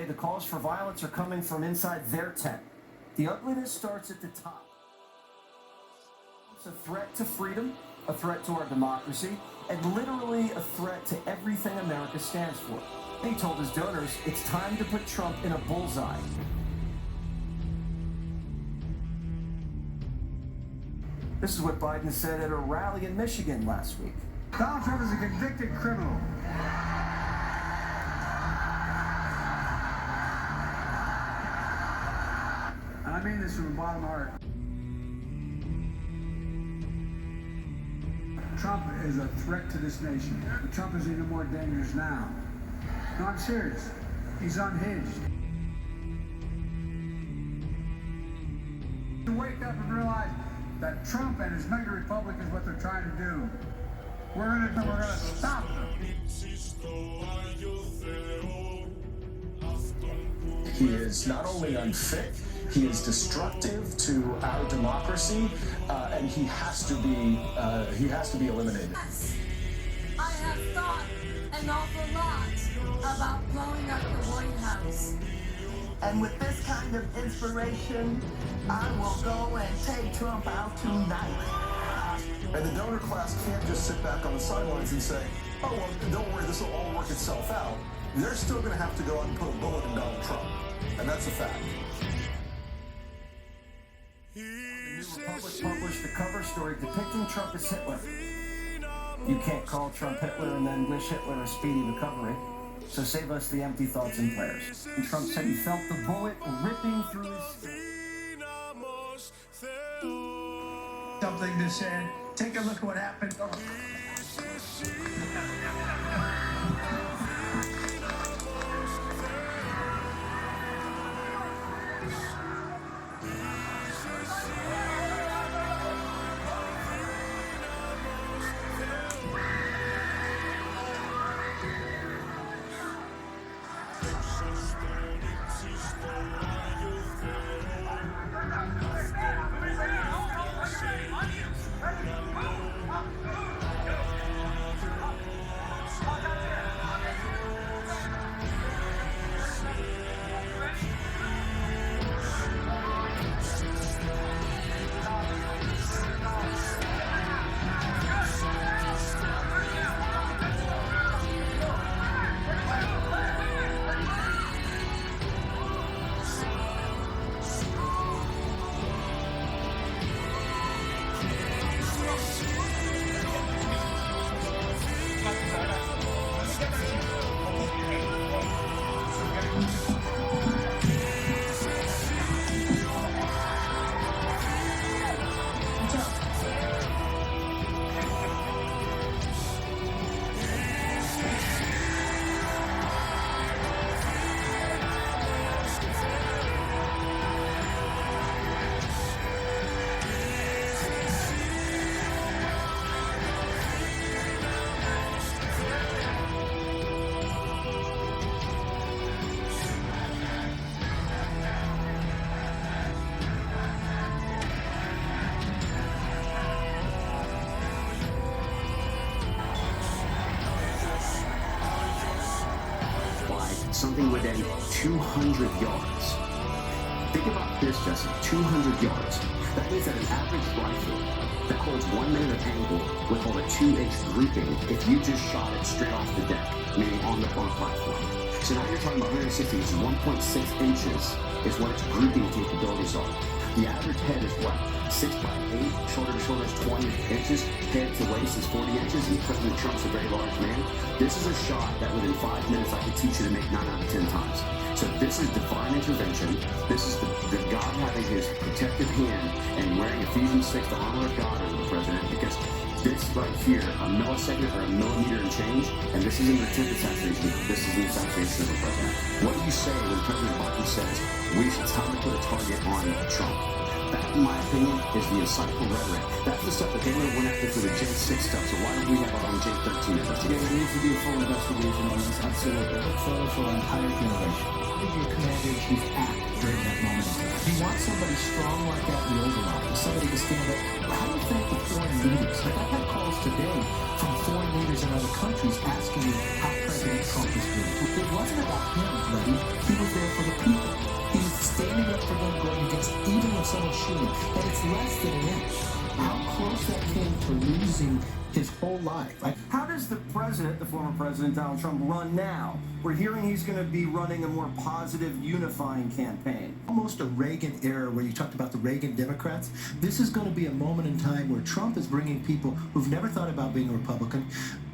the calls for violence are coming from inside their tent. The ugliness starts at the top. It's a threat to freedom, a threat to our democracy, and literally a threat to everything America stands for. He told his donors it's time to put Trump in a bullseye. This is what Biden said at a rally in Michigan last week. Donald Trump is a convicted criminal. And I mean this from the bottom of my heart. Trump is a threat to this nation. Trump is even more dangerous now. No, I'm serious. He's unhinged. To wake up and realize that Trump and his mega republic is what they're trying to do. We're gonna stop them. He is not only unfit, he is destructive to our democracy, and he has to be eliminated. Yes, I have thought an awful lot about blowing up the White House. And with this kind of inspiration, I will go and take Trump out tonight. And the donor class can't just sit back on the sidelines and say, oh, well, don't worry, this will all work itself out. They're still going to have to go out and put a bullet in Donald Trump. And that's a fact. The New Republic published a cover story depicting Trump as Hitler. You can't call Trump Hitler and then wish Hitler a speedy recovery. So save us the empty thoughts and prayers. And Trump said he felt the bullet ripping through his skin. Something to say. Take a look at what happened. Something within 200 yards. Think about this, Jesse, 200 yards. That means that an average rifle that holds 1 minute of angle would hold a 2-inch grouping if you just shot it straight off the deck, meaning on the platform. So now you're talking about 160, which is 1.6 inches is what its grouping capabilities are. The average head is what? 6 by 8, shoulder to shoulder is 20 inches, head to waist is 40 inches, and President Trump's a very large man. This is a shot that within 5 minutes I could teach you to make 9 out of 10 times. So this is divine intervention. This is the God having his protective hand and wearing Ephesians 6, the armor of God over the president, because this right here, a millisecond or a millimeter and change, and this isn't an attempt assassination, this is an assassination of the president. What do you say when President Biden says, it's time to put a target on Trump? That, in my opinion, is the insightful rhetoric. That's the stuff that they would have went after for the J6 stuff, so why don't we have our own J13 investigation? There needs to be a full investigation on this, absolutely. For an entire generation. How did your commander-in-chief act during that moment? You want somebody strong like that in the Oval Office, somebody to stand up. How do you thank the foreign leaders? Like I've had calls today from foreign leaders in other countries asking me how President Trump is doing. It wasn't about him, buddy. He was there for the people. He's standing up for them, going against even when someone's shooting. And it's less than an inch. How close that came to losing his whole life. How does the president, the former president Donald Trump, run now? We're hearing he's going to be running a more positive, unifying campaign. Almost a Reagan era where you talked about the Reagan Democrats. This is going to be a moment in time where Trump is bringing people who've never thought about being a Republican,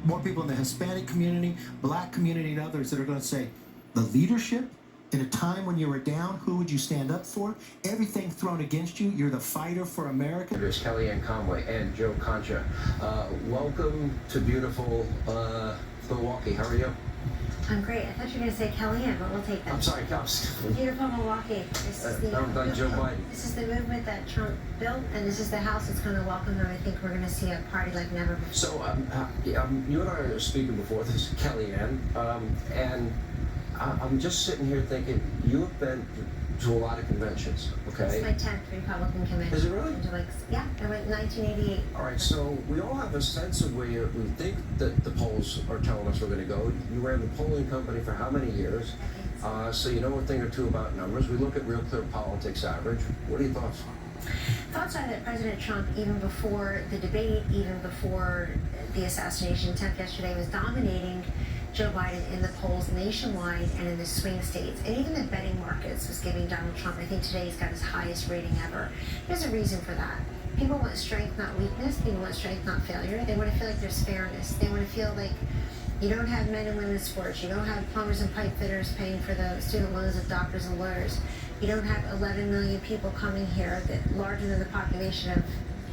more people in the Hispanic community, black community, and others that are going to say, the leadership, in a time when you were down, who would you stand up for? Everything thrown against you, you're the fighter for America. There's Kellyanne Conway and Joe Concha. Welcome to beautiful Milwaukee. How are you? I'm great. I thought you were going to say Kellyanne, but we'll take that. I'm sorry, Cops. Beautiful Milwaukee. This is the Joe Biden. This is the movement that Trump built, and this is the house that's going to welcome them. I think we're going to see a party like never before. So, you and I are speaking before this, Kellyanne, and I'm just sitting here thinking, you have been to a lot of conventions, okay? It's my 10th Republican convention. Is it really? Yeah, I went in 1988. All right, so we all have a sense of where we think that the polls are telling us we're going to go. You ran the polling company for how many years? So you know a thing or two about numbers. We look at Real Clear Politics average. What are your thoughts? Thoughts are that President Trump, even before the debate, even before the assassination attempt yesterday, was dominating Joe Biden in the polls nationwide and in the swing states. And even the betting markets was giving Donald Trump, I think today he's got his highest rating ever. There's a reason for that. People want strength, not weakness. People want strength, not failure. They want to feel like there's fairness. They want to feel like you don't have men and women's sports. You don't have plumbers and pipe fitters paying for the student loans of doctors and lawyers. You don't have 11 million people coming here, that larger than the population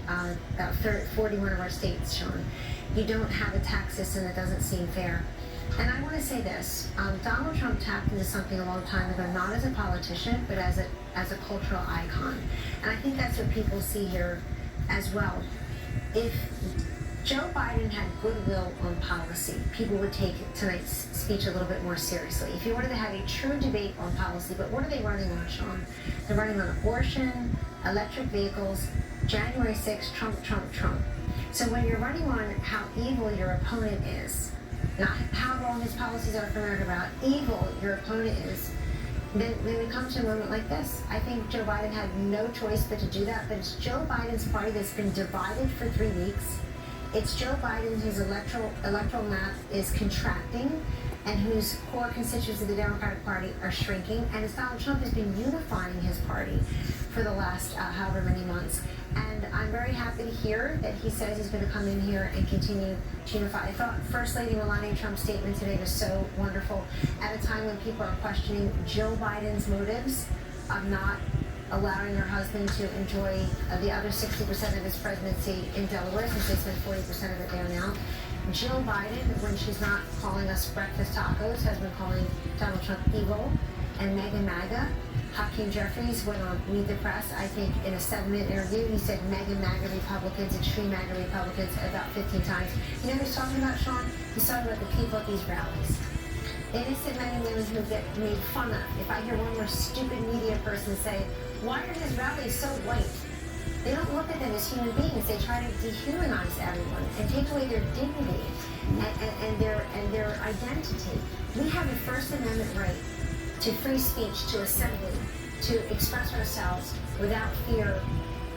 of about 41 of our states, Sean. You don't have a tax system that doesn't seem fair. And I want to say this, Donald Trump tapped into something a long time ago, not as a politician, but as a cultural icon. And I think that's what people see here as well. If Joe Biden had goodwill on policy, people would take tonight's speech a little bit more seriously. If you wanted to have a true debate on policy, but what are they running on, Sean? They're running on abortion, electric vehicles, January 6th, Trump, Trump, Trump. So when you're running on how evil your opponent is, not how wrong his policies are for America, about how evil your opponent is, then we come to a moment like this. I think Joe Biden had no choice but to do that, but it's Joe Biden's party that's been divided for 3 weeks. It's Joe Biden whose electoral map is contracting and whose core constituents of the Democratic Party are shrinking. And it's Donald Trump who's been unifying his party for the last however many months. And I'm very happy to hear that he says he's going to come in here and continue to unify. I thought First Lady Melania Trump's statement today was so wonderful at a time when people are questioning Joe Biden's motives of not allowing her husband to enjoy the other 60% of his presidency in Delaware, since they spend 40% of it there now. Jill Biden, when she's not calling us breakfast tacos, has been calling Donald Trump evil, and Maga. Hakeem Jeffries went on Meet the Press, I think in a 7-minute interview, he said Maga Republicans, extreme Maga Republicans about 15 times. You know what he's talking about, Sean? He's talking about the people at these rallies. Innocent men and women who get made fun of. If I hear one more stupid media person say, why are his rallies so white? They don't look at them as human beings. They try to dehumanize everyone and take away their dignity and their identity. We have a First Amendment right to free speech, to assembly, to express ourselves without fear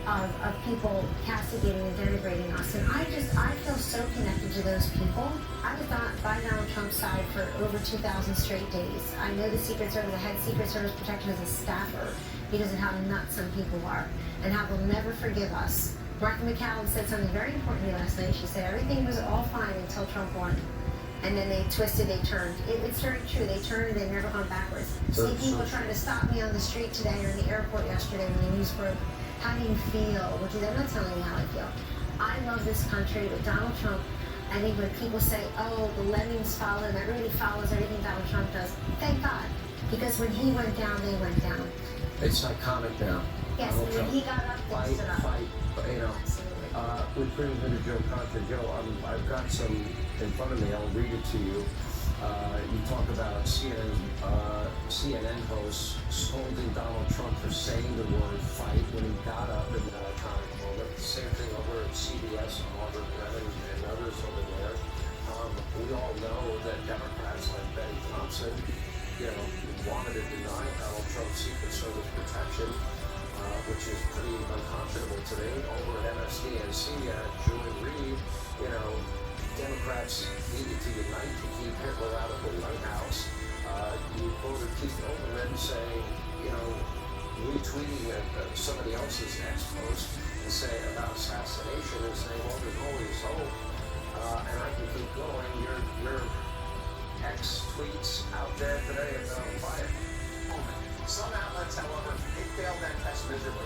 of people castigating and denigrating us. And I feel so connected to those people. I was not by Donald Trump's side for over 2,000 straight days. I know the Secret Service, the head Secret Service protection as a staffer, because of how nuts some people are and how they'll never forgive us. Martha McCallum said something very important to me last night. She said everything was all fine until Trump won. And then they twisted, they turned. It's very true. They turned and they've never gone backwards. See people trying to stop me on the street today or in the airport yesterday when the news broke. How do you feel? Which is, I'm not telling you how I feel. I love this country, but Donald Trump, I think when people say, oh, the lemmings follow him, everybody follows everything Donald Trump does, thank God. Because when he went down, they went down. It's iconic now. Yes, and when he got up, they stood up. Fight, you know. Which brings me to Joe Concha. Joe, I've got some in front of me. I'll read it to you. You talk about CNN hosts scolding Donald Trump for saying the word fight when he got up in that iconic moment. Same thing over at CBS and Margaret Brennan and others over there. We all know that Democrats like Betty Thompson, wanted to deny Secret Service protection, which is pretty unconscionable to me. Over at MSDNC, Julie Reed, Democrats needed to unite to keep Hitler out of the White House. You quoted Keith Olbermann saying, retweeting somebody else's ex post and saying about assassination and saying, well, there's always hope. And I can keep going. Your ex tweets out there today about fire. Some outlets, however, they failed that test miserably.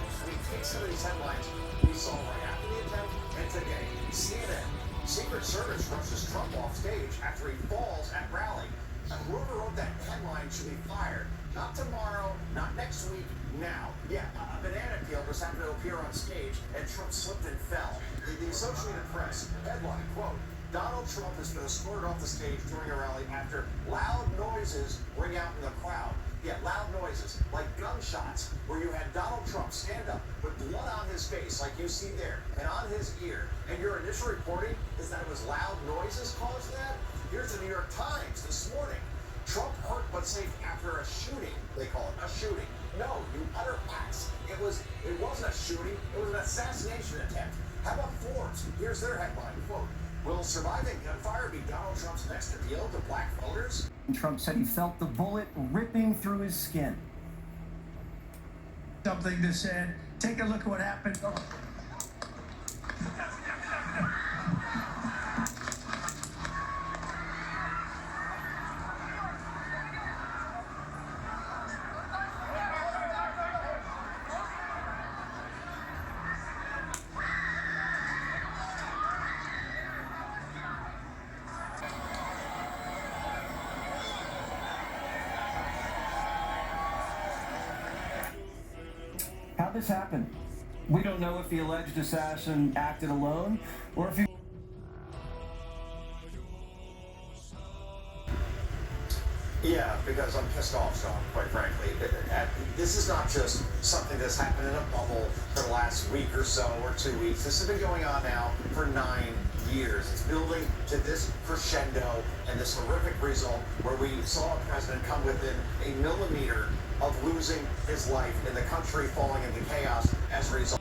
Take some of these headlines we saw right after the attempt and today. CNN, Secret Service rushes Trump off stage after he falls at rally. Whoever wrote that headline should be fired. Not tomorrow, not next week, now. Yeah, a banana peel just happened to appear on stage and Trump slipped and fell. The Associated Press headline, quote, Donald Trump has been escorted off the stage during a rally after loud noises ring out in the crowd. Yeah, loud noises, like gunshots, where you had Donald Trump stand up with blood on his face, like you see there, and on his ear. And your initial reporting is that it was loud noises caused that? Here's the New York Times this morning. Trump hurt but safe after a shooting. They call it a shooting. No, you utter ass. It wasn't a shooting. It was an assassination attempt. How about Forbes? Here's their headline, quote, will surviving gunfire be Donald Trump's next appeal to black voters? Trump said he felt the bullet ripping through his skin. Something to say. Take a look at what happened. How'd this happen? We don't know if the alleged assassin acted alone or if he... Yeah, because I'm pissed off, Sean, quite frankly. This is not just something that's happened in a bubble for the last week or so, or 2 weeks. This has been going on now for 9 years. It's building to this crescendo and this horrific result where we saw a president come within a millimeter of losing his life and the country falling into chaos as a result.